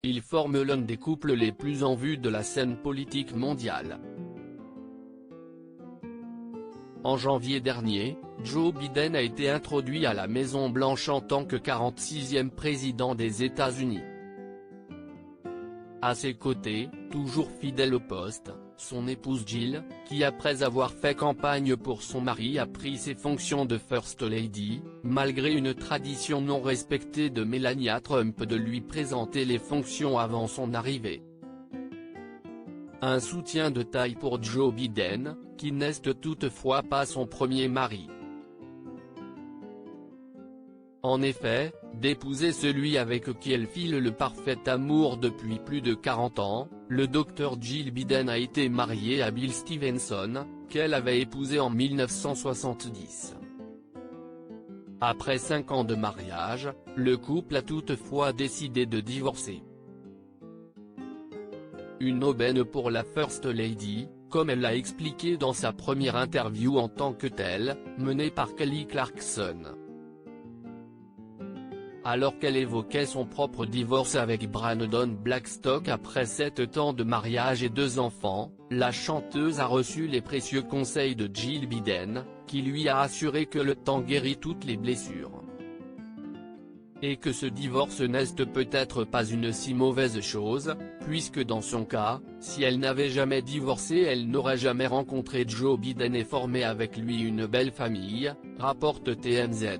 ils forment l'un des couples les plus en vue de la scène politique mondiale. En janvier dernier, Joe Biden a été introduit à la Maison-Blanche en tant que 46e président des États-Unis. À ses côtés, toujours fidèle au poste, son épouse Jill, qui après avoir fait campagne pour son mari a pris ses fonctions de First Lady, malgré une tradition non respectée de Melania Trump de lui présenter les fonctions avant son arrivée. Un soutien de taille pour Joe Biden, qui n'est toutefois pas son premier mari. En effet, d'épouser celui avec qui elle file le parfait amour depuis plus de 40 ans, le Dr Jill Biden a été mariée à Bill Stevenson, qu'elle avait épousé en 1970. Après 5 ans de mariage, le couple a toutefois décidé de divorcer. Une aubaine pour la First Lady, comme elle l'a expliqué dans sa première interview en tant que telle, menée par Kelly Clarkson. Alors qu'elle évoquait son propre divorce avec Brandon Blackstock après 7 ans de mariage et 2 enfants, la chanteuse a reçu les précieux conseils de Jill Biden, qui lui a assuré que le temps guérit toutes les blessures. Et que ce divorce n'est peut-être pas une si mauvaise chose, puisque dans son cas, si elle n'avait jamais divorcé elle n'aurait jamais rencontré Joe Biden et formé avec lui une belle famille, rapporte TMZ.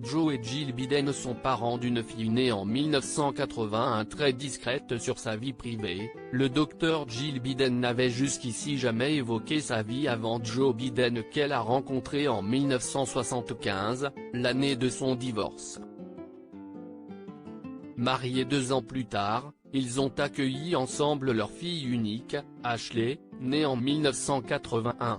Joe et Jill Biden sont parents d'une fille née en 1981 très discrète sur sa vie privée. Le Dr Jill Biden n'avait jusqu'ici jamais évoqué sa vie avant Joe Biden qu'elle a rencontré en 1975, l'année de son divorce. Mariés 2 ans plus tard, ils ont accueilli ensemble leur fille unique, Ashley, née en 1981.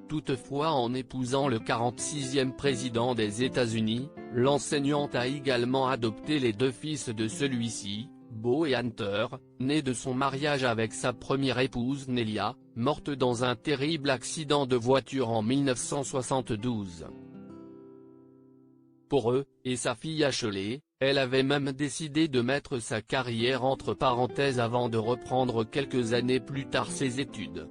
Toutefois en épousant le 46e président des États-Unis, l'enseignante a également adopté les 2 fils de celui-ci, Beau et Hunter, nés de son mariage avec sa première épouse Nelia, morte dans un terrible accident de voiture en 1972. Pour eux, et sa fille Ashley, elle avait même décidé de mettre sa carrière entre parenthèses avant de reprendre quelques années plus tard ses études.